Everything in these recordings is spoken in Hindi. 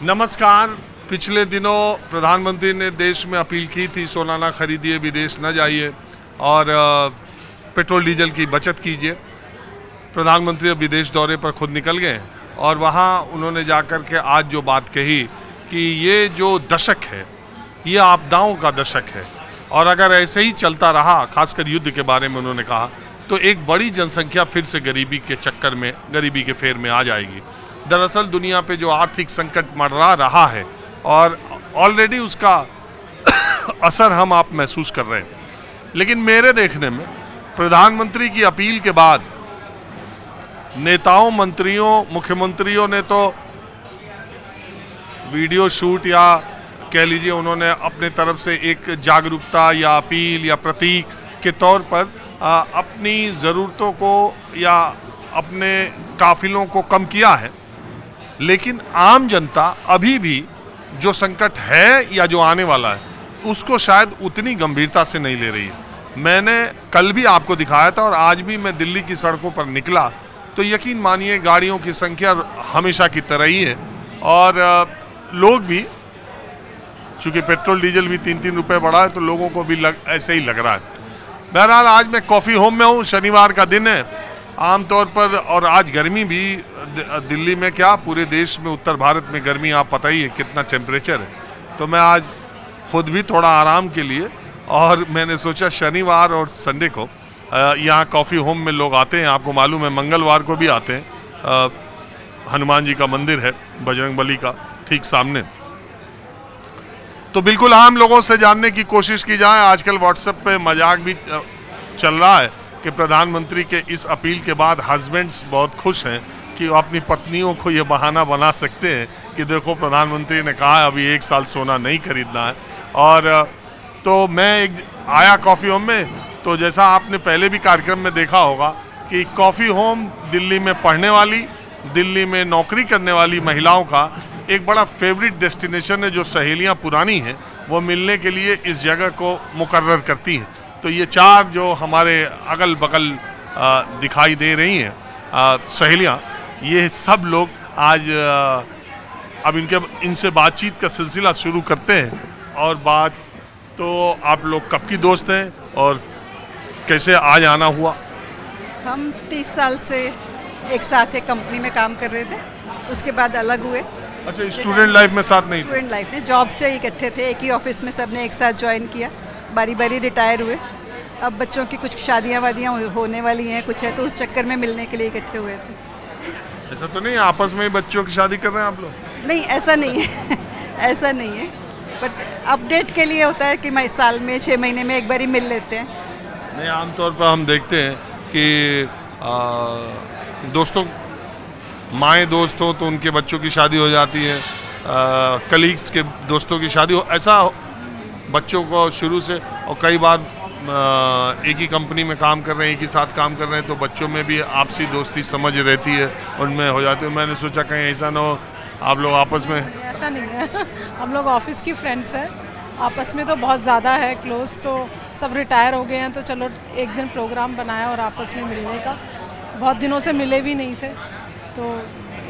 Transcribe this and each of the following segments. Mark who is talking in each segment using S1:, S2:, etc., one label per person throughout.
S1: नमस्कार। पिछले दिनों प्रधानमंत्री ने देश में अपील की थी सोना ना खरीदिए, विदेश न जाइए और पेट्रोल डीजल की बचत कीजिए। प्रधानमंत्री अब विदेश दौरे पर खुद निकल गए और वहाँ उन्होंने जाकर के आज जो बात कही कि ये जो दशक है ये आपदाओं का दशक है और अगर ऐसे ही चलता रहा, खासकर युद्ध के बारे में उन्होंने कहा, तो एक बड़ी जनसंख्या फिर से गरीबी के चक्कर में, गरीबी के फेर में आ जाएगी। दरअसल दुनिया पे जो आर्थिक संकट मंडरा रहा है और ऑलरेडी उसका असर हम आप महसूस कर रहे हैं, लेकिन मेरे देखने में प्रधानमंत्री की अपील के बाद नेताओं, मंत्रियों, मुख्यमंत्रियों ने तो वीडियो शूट या कह लीजिए उन्होंने अपने तरफ से एक जागरूकता या अपील या प्रतीक के तौर पर अपनी ज़रूरतों को या अपने काफिलों को कम किया है, लेकिन आम जनता अभी भी जो संकट है या जो आने वाला है उसको शायद उतनी गंभीरता से नहीं ले रही है। मैंने कल भी आपको दिखाया था और आज भी मैं दिल्ली की सड़कों पर निकला तो यकीन मानिए गाड़ियों की संख्या हमेशा की तरह ही है और लोग भी, चूँकि पेट्रोल डीजल भी 3-3 रुपये बढ़ा है तो लोगों को भी ऐसे ही लग रहा है। बहरहाल आज मैं कॉफ़ी होम में हूँ, शनिवार का दिन है आमतौर पर, और आज गर्मी भी दिल्ली में क्या पूरे देश में, उत्तर भारत में गर्मी आप पता ही है कितना टेम्परेचर है। तो मैं आज खुद भी थोड़ा आराम के लिए और मैंने सोचा शनिवार और संडे को यहाँ कॉफ़ी होम में लोग आते हैं। आपको मालूम है मंगलवार को भी आते हैं। हनुमान जी का मंदिर है बजरंगबली का ठीक सामने, तो बिल्कुल आम लोगों से जानने की कोशिश की जाए। आजकल व्हाट्सएप पे मजाक भी चल रहा है कि प्रधानमंत्री के इस अपील के बाद हस्बैंड्स बहुत खुश हैं कि वो अपनी पत्नियों को ये बहाना बना सकते हैं कि देखो प्रधानमंत्री ने कहा अभी 1 साल सोना नहीं खरीदना है। और तो मैं आया कॉफ़ी होम में, तो जैसा आपने पहले भी कार्यक्रम में देखा होगा कि कॉफ़ी होम दिल्ली में पढ़ने वाली, दिल्ली में नौकरी करने वाली महिलाओं का एक बड़ा फेवरेट डेस्टिनेशन है। जो सहेलियां पुरानी हैं वो मिलने के लिए इस जगह को मुकर्रर करती हैं। तो ये 4 जो हमारे अगल बगल दिखाई दे रही हैं सहेलियां, ये सब लोग आज अब इनसे बातचीत का सिलसिला शुरू करते हैं। और बात तो आप लोग कब की दोस्त हैं और कैसे आज आना हुआ?
S2: हम 30 साल से एक साथ एक कंपनी में काम कर रहे थे, उसके बाद अलग हुए।
S1: अच्छा, स्टूडेंट लाइफ में साथ नहीं?
S2: स्टूडेंट लाइफ में जॉब से इकट्ठे थे, एक ही ऑफिस में सबने एक साथ ज्वाइन किया, बारी बारी रिटायर हुए। अब बच्चों की कुछ शादियां वादियां होने वाली हैं, कुछ है, तो उस चक्कर में मिलने के लिए इकट्ठे हुए थे।
S1: ऐसा तो नहीं आपस में बच्चों की शादी कर रहे हैं आप लोग?
S2: नहीं, ऐसा नहीं है ऐसा नहीं है, बट अपडेट के लिए होता है कि साल में 6 महीने में एक बार ही मिल लेते हैं।
S1: नहीं, आमतौर पर हम देखते हैं कि दोस्तों, माएँ दोस्त हो तो उनके बच्चों की शादी हो जाती है, कलीग्स के दोस्तों की शादी हो, ऐसा बच्चों को शुरू से, और कई बार एक ही कंपनी में काम कर रहे हैं, एक ही साथ काम कर रहे हैं, तो बच्चों में भी आपसी दोस्ती समझ रहती है, उनमें हो जाती है। मैंने सोचा कहीं ऐसा ना हो आप लोग आपस में?
S3: ऐसा नहीं है हम लोग ऑफिस की फ्रेंड्स हैं, आपस में तो बहुत ज़्यादा है क्लोज, तो सब रिटायर हो गए हैं, तो चलो एक दिन प्रोग्राम बनाया और आपस में मिलने का। बहुत दिनों से मिले भी नहीं थे, तो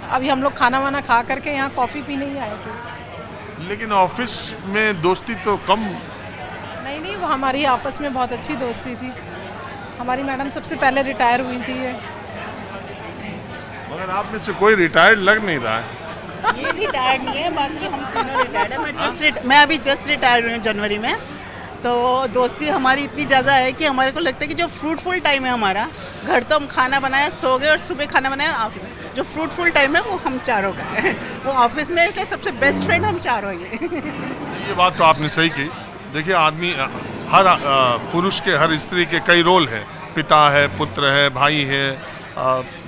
S3: अभी हम लोग खाना वाना खा करके यहाँ कॉफ़ी पीने ही आए थे।
S1: लेकिन ऑफिस में दोस्ती तो कम?
S3: नहीं, वो हमारी आपस में बहुत अच्छी दोस्ती थी। हमारी मैडम सबसे पहले रिटायर हुई थी ये।
S1: मगर आप में से कोई रिटायर्ड लग नहीं रहा है।
S4: ये रिटायर्ड नहीं है, बाकी हम तीनों रिटायर्ड है। मैं अभी जस्ट रिटायर हुई हूँ जनवरी में। तो दोस्ती हमारी इतनी ज़्यादा है कि हमारे को लगता है कि जो फ्रूटफुल टाइम है हमारा, घर तो हम खाना बनाया, सो गए, और सुबह खाना बनाया, ऑफिस जो फ्रूटफुल टाइम है वो हम चारों का है। वो ऑफिस में इसलिए सबसे बेस्ट फ्रेंड हम चारों ही हैं।
S1: ये बात तो आपने सही की। देखिए, आदमी, हर पुरुष के, हर स्त्री के कई रोल हैं। पिता है, पुत्र है, भाई है,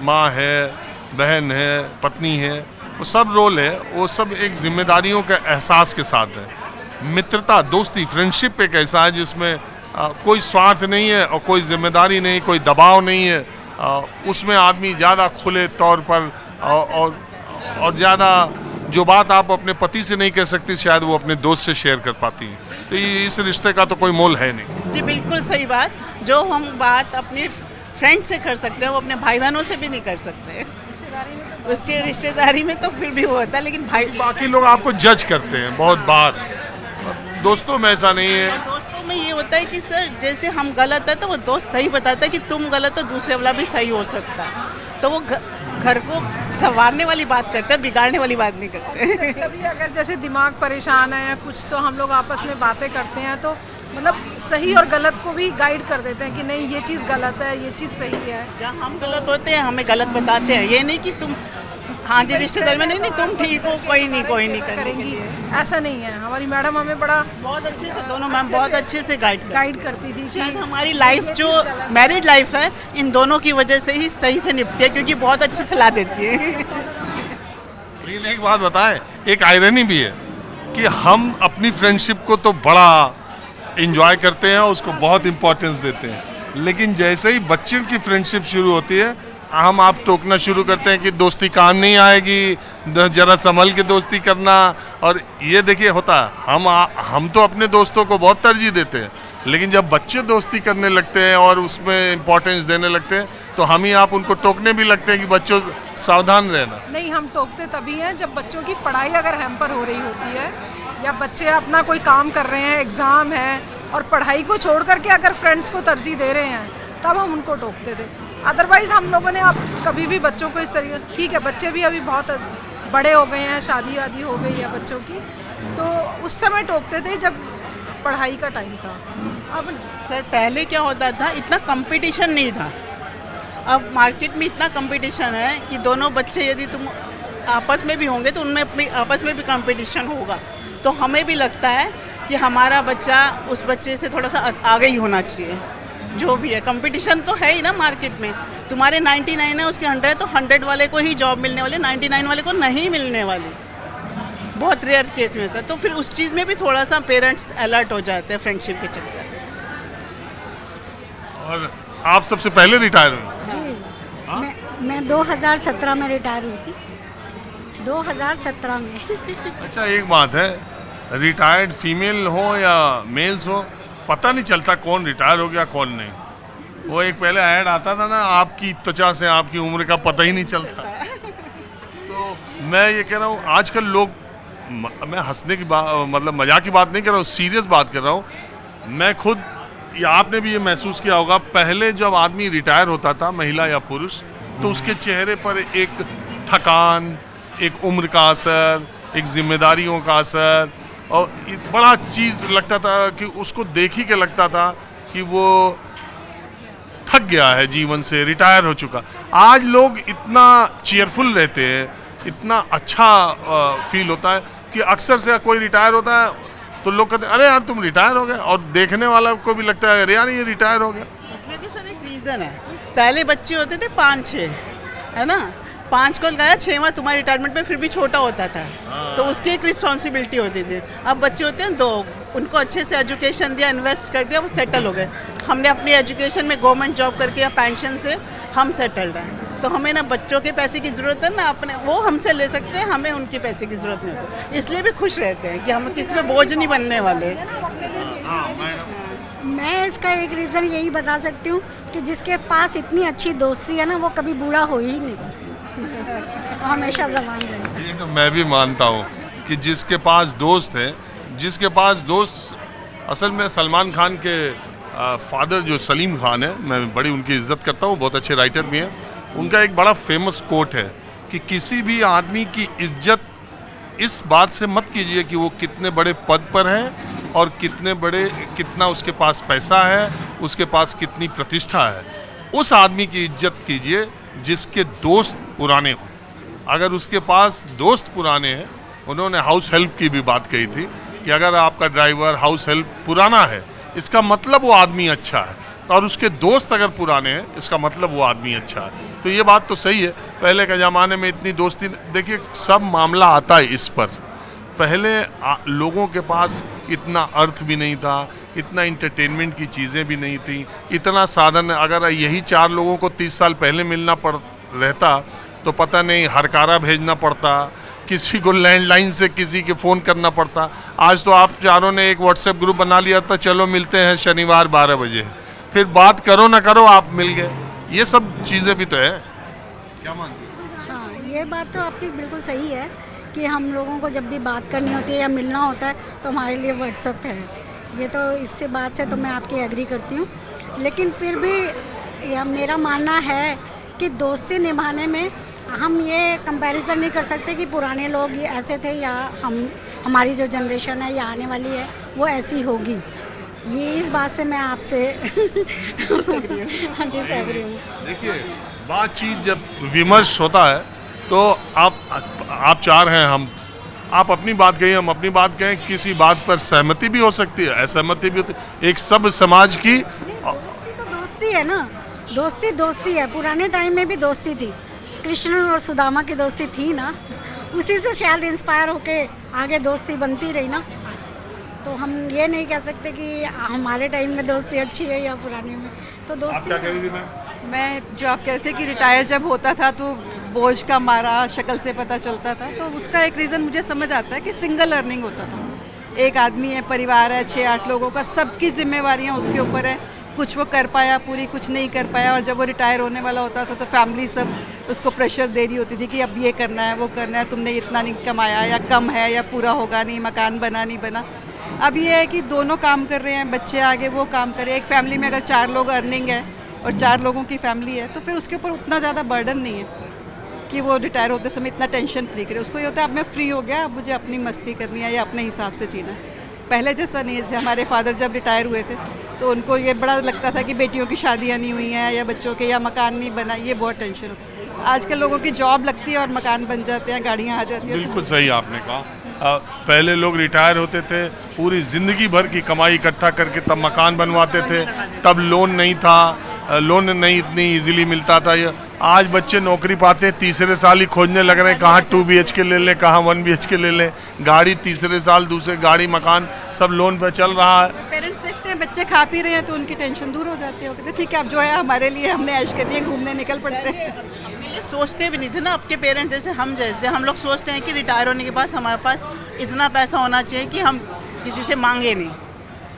S1: माँ है, बहन है, पत्नी है, वो सब रोल है, वो सब एक जिम्मेदारियों के एहसास के साथ है। मित्रता, दोस्ती, फ्रेंडशिप एक ऐसा है जिसमें कोई स्वार्थ नहीं है और कोई जिम्मेदारी नहीं, कोई दबाव नहीं है। उसमें आदमी ज़्यादा खुले तौर पर और ज़्यादा जो बात आप अपने पति से नहीं कह सकती शायद वो अपने दोस्त से शेयर कर पाती हैं। तो इस रिश्ते का तो कोई मोल है नहीं।
S4: जी बिल्कुल सही बात। जो हम बात अपने फ्रेंड से कर सकते हैं वो अपने भाई बहनों से भी नहीं कर सकते। उसके रिश्तेदारी में तो फिर भी वो होता है, लेकिन भाई
S1: बाकी लोग आपको जज करते हैं बहुत बार, दोस्तों में ऐसा नहीं है।
S4: दोस्तों में ये होता है कि सर जैसे हम गलत है तो वो दोस्त सही बताता है कि तुम गलत हो, दूसरे वाला भी सही हो सकता है, तो वो घर को संवारने वाली बात करते हैं, बिगाड़ने वाली बात नहीं करते।
S3: कभी अगर जैसे दिमाग परेशान है या कुछ, तो हम लोग आपस में बातें करते हैं, तो मतलब सही और गलत को भी गाइड कर देते हैं कि नहीं ये चीज़ गलत है, ये चीज़ सही है।
S4: जहाँ हम गलत होते हैं हमें गलत बताते हैं, ये नहीं कि तुम हाँ जी रिश्तेदार में नहीं तुम ठीक हो, कोई नहीं
S3: करेंगी, ऐसा नहीं है। हमारी मैडम हमें बड़ा
S4: बहुत अच्छे से, दोनों मैम बहुत अच्छे से गाइड
S3: करती थी कि
S4: हमारी लाइफ जो मैरिड लाइफ है इन दोनों की वजह से ही सही से निपटी है, क्योंकि बहुत अच्छी सलाह देती है।
S1: लेकिन एक बात बताएं, एक आयरनी भी है कि हम अपनी फ्रेंडशिप को तो बड़ा इंजॉय करते हैं, उसको बहुत इम्पोर्टेंस देते हैं, लेकिन जैसे ही बच्चों की फ्रेंडशिप शुरू होती है हम आप टोकना शुरू करते हैं कि दोस्ती काम नहीं आएगी, जरा संभल के दोस्ती करना। और ये देखिए होता है, हम तो अपने दोस्तों को बहुत तरजीह देते हैं, लेकिन जब बच्चे दोस्ती करने लगते हैं और उसमें इम्पोर्टेंस देने लगते हैं तो हम ही आप उनको टोकने भी लगते हैं कि बच्चों सावधान रहना।
S3: नहीं, हम टोकते तभी हैं जब बच्चों की पढ़ाई अगर हैम्पर हो रही होती है या बच्चे अपना कोई काम कर रहे हैं, एग्ज़ाम है, और पढ़ाई को छोड़ करके अगर फ्रेंड्स को तरजीह दे रहे हैं तब हम उनको टोकते थे। अदरवाइज़ हम लोगों ने अब कभी भी बच्चों को इस तरीके, ठीक है बच्चे भी अभी बहुत बड़े हो गए हैं, शादी वादी हो गई है बच्चों की, तो उस समय टोकते थे जब पढ़ाई का टाइम था। अब
S4: सर पहले क्या होता था, इतना कंपटीशन नहीं था, अब मार्केट में इतना कंपटीशन है कि दोनों बच्चे यदि तुम आपस में भी होंगे तो उनमें अपनी आपस में भी कंपटीशन होगा, तो हमें भी लगता है कि हमारा बच्चा उस बच्चे से थोड़ा सा आगे ही होना चाहिए। जो भी है कंपटीशन तो है ही ना मार्केट में, तुम्हारे 99 है उसके 100 तो 100 वाले को ही जॉब मिलने वाली, 99 वाले को नहीं मिलने वाली, बहुत रेयर केस में होता है। तो फिर उस चीज़ में भी थोड़ा सा पेरेंट्स अलर्ट हो जाते हैं फ्रेंडशिप के चक्कर में।
S1: और आप सबसे पहले रिटायर हुए?
S5: जी मैं 2017 में रिटायर हुई थी, 2017 में।
S1: अच्छा एक बात है, रिटायर्ड फीमेल हो या मेल्स हो पता नहीं चलता कौन रिटायर हो गया कौन नहीं। वो एक पहले ऐड आता था ना, आपकी त्वचा से आपकी उम्र का पता ही नहीं चलता। तो मैं ये कह रहा हूँ आजकल लोग, मैं हंसने की बात मतलब मजाक की बात नहीं कर रहा हूँ, सीरियस बात कर रहा हूँ। मैं खुद या आपने भी ये महसूस किया होगा, पहले जब आदमी रिटायर होता था महिला या पुरुष, तो उसके चेहरे पर एक थकान, एक उम्र का असर, एक जिम्मेदारियों का असर, और बड़ा चीज़ लगता था कि उसको देख ही के लगता था कि वो थक गया है जीवन से, रिटायर हो चुका। आज लोग इतना चेयरफुल रहते हैं, इतना अच्छा फील होता है कि अक्सर से कोई रिटायर होता है तो लोग कहते हैं अरे यार तुम रिटायर हो गए, और देखने वाला को भी लगता है अरे यार ये रिटायर हो गया।
S4: उसमें भी सर एक रीज़न है, पहले बच्चे होते थे 5-6, है ना, 5 को लगाया, 6वां तुम्हारे रिटायरमेंट में फिर भी छोटा होता था, तो उसकी एक रिस्पॉन्सिबिलिटी होती थी। अब बच्चे होते हैं 2, उनको अच्छे से एजुकेशन दिया, इन्वेस्ट कर दिया, वो सेटल हो गए। हमने अपनी एजुकेशन में गवर्नमेंट जॉब करके या पेंशन से हम सेटल्ड हैं, तो हमें ना बच्चों के पैसे की ज़रूरत है ना अपने, वो हमसे ले सकते हैं, हमें उनके पैसे की ज़रूरत नहीं होती, इसलिए भी खुश रहते हैं कि हम किसी पे बोझ नहीं बनने वाले।
S5: मैं इसका एक रीज़न यही बता सकती हूँ कि जिसके पास इतनी अच्छी दोस्ती है ना, वो कभी बूढ़ा हो ही नहीं सकता, हमेशा जवान रहेगा।
S1: ये तो मैं भी मानता हूँ कि जिसके पास दोस्त है, जिसके पास दोस्त, असल में सलमान खान के फादर जो सलीम खान है, मैं बड़ी उनकी इज्जत करता हूँ, बहुत अच्छे राइटर भी हैं। उनका एक बड़ा फेमस कोट है कि किसी भी आदमी की इज्जत इस बात से मत कीजिए कि वो कितने बड़े पद पर है और कितना उसके पास पैसा है, उसके पास कितनी प्रतिष्ठा है। उस आदमी की इज्जत कीजिए जिसके दोस्त पुराने हों। अगर उसके पास दोस्त पुराने हैं, उन्होंने हाउस हेल्प की भी बात कही थी कि अगर आपका ड्राइवर हाउस हेल्प पुराना है इसका मतलब वो आदमी अच्छा है, और उसके दोस्त अगर पुराने हैं इसका मतलब वो आदमी अच्छा है। तो ये बात तो सही है, पहले के ज़माने में इतनी दोस्ती, देखिए सब मामला आता है इस पर। पहले लोगों के पास इतना अर्थ भी नहीं था, इतना इंटरटेनमेंट की चीज़ें भी नहीं थी, इतना साधन। अगर यही 4 लोगों को 30 साल पहले मिलना रहता तो पता नहीं हरकारा भेजना पड़ता, किसी को लैंडलाइन से किसी के फ़ोन करना पड़ता। आज तो आप चारों ने एक व्हाट्सएप ग्रुप बना लिया था, चलो मिलते हैं शनिवार 12 बजे, फिर बात करो ना करो आप मिल गए। ये सब चीज़ें भी तो है, क्या मानते हैं?
S5: हाँ, ये बात तो आपकी बिल्कुल सही है कि हम लोगों को जब भी बात करनी होती है या मिलना होता है तो हमारे लिए व्हाट्सअप है। ये तो इससे बात से तो मैं आपकी एग्री करती हूँ, लेकिन फिर भी यह मेरा मानना है कि दोस्ती निभाने में हम ये कंपैरिजन नहीं कर सकते कि पुराने लोग ये ऐसे थे या हमारी जो जनरेशन है या आने वाली है वो ऐसी होगी। ये इस बात से मैं आपसे डिसएग्री हूँ।
S1: देखिए, बातचीत जब विमर्श होता है तो आप चार हैं, आप अपनी बात कहिए, हम अपनी बात कहें, किसी बात पर सहमति भी हो सकती है, असहमति भी होती है। एक सब समाज की
S5: दोस्ती तो दोस्ती है ना, दोस्ती है। पुराने टाइम में भी दोस्ती थी, कृष्ण और सुदामा की दोस्ती थी ना, उसी से शायद इंस्पायर होके आगे दोस्ती बनती रही ना। तो हम ये नहीं कह सकते कि हमारे टाइम में दोस्ती अच्छी है या पुराने में। तो
S1: आप
S5: दोस्ती
S1: क्या कह रही थी मैम?
S2: मैं जो आप कह रहे थे कि रिटायर जब होता था तो बोझ का मारा शक्ल से पता चलता था, तो उसका एक रीज़न मुझे समझ आता है कि सिंगल अर्निंग होता था। एक आदमी है, परिवार है, 6-8 लोगों का, सबकी जिम्मेवारियाँ उसके ऊपर है। कुछ वो कर पाया पूरी, कुछ नहीं कर पाया, और जब वो रिटायर होने वाला होता था तो फैमिली सब उसको प्रेशर दे रही होती थी कि अब ये करना है, वो करना है, तुमने इतना नहीं कमाया, या कम है, या पूरा होगा नहीं, मकान बना नहीं बना। अब ये है कि दोनों काम कर रहे हैं, बच्चे आगे वो काम कर रहे हैं। एक फैमिली में अगर 4 लोग अर्निंग है और 4 लोगों की फैमिली है तो फिर उसके ऊपर उतना ज़्यादा बर्डन नहीं है कि वो रिटायर होते समय इतना टेंशन फ्री करे। उसको ये होता है अब मैं फ्री हो गया, अब मुझे अपनी मस्ती करनी है या अपने हिसाब से जीना है। पहले जैसा नहीं है। जैसे हमारे फादर जब रिटायर हुए थे तो उनको ये बड़ा लगता था कि बेटियों की शादियाँ नहीं हुई हैं या बच्चों के या मकान नहीं बना, ये बहुत टेंशन होती है। आजकल लोगों की जॉब लगती है और मकान बन जाते हैं, गाड़ियाँ आ जाती हैं।
S1: बिल्कुल सही आपने कहा। पहले लोग रिटायर होते थे, पूरी ज़िंदगी भर की कमाई इकट्ठा करके तब मकान बनवाते थे, तब लोन नहीं था, लोन नहीं इतनी इजीली मिलता था। आज बच्चे नौकरी पाते हैं, तीसरे साल ही खोजने लग रहे हैं कहाँ 2 BHK ले लें, कहाँ 1 BHK ले लें। गाड़ी तीसरे साल दूसरे गाड़ी मकान सब लोन पे चल रहा है।
S2: पेरेंट्स देखते हैं बच्चे खा पी रहे हैं तो उनकी टेंशन दूर हो जाती है। वो कहते हैं ठीक है अब जो है हमारे लिए, हमने ऐश करनी है, घूमने निकल पड़ते हैं।
S4: पहले सोचते भी नहीं थे ना आपके पेरेंट्स जैसे हम लोग सोचते हैं कि रिटायर होने के बाद हमारे पास इतना पैसा होना चाहिए कि हम किसी से मांगे नहीं,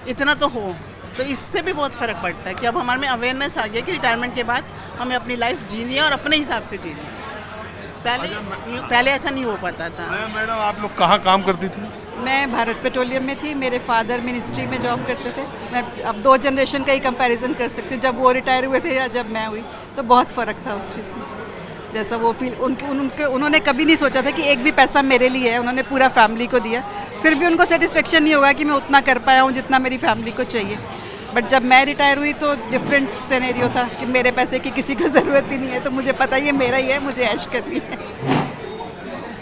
S4: इतना तो हो। तो इससे भी बहुत फ़र्क पड़ता है कि अब हमारे में अवेयरनेस आ गया कि रिटायरमेंट के बाद हमें अपनी लाइफ जीनी है और अपने हिसाब से जीनी है। पहले ऐसा नहीं हो पाता था।
S1: मैडम, आप लोग कहाँ काम करती थी?
S2: मैं भारत पेट्रोलियम में थी, मेरे फादर मिनिस्ट्री में जॉब करते थे। मैं अब 2 जनरेशन का ही कंपैरिजन कर सकती हूँ, जब वो रिटायर हुए थे या जब मैं हुई, तो बहुत फ़र्क था उस चीज़ में। जैसा वो फील उन्होंने कभी नहीं सोचा था कि एक भी पैसा मेरे लिए है, उन्होंने पूरा फैमिली को दिया। फिर भी उनको सेटिस्फेक्शन नहीं होगा कि मैं उतना कर पाया हूँ जितना मेरी फैमिली को चाहिए। बट जब मैं रिटायर हुई तो डिफरेंट सिनेरियो था कि मेरे पैसे की किसी को ज़रूरत ही नहीं है, तो मुझे पता ही है मेरा ही है, मुझे ऐश करनी है।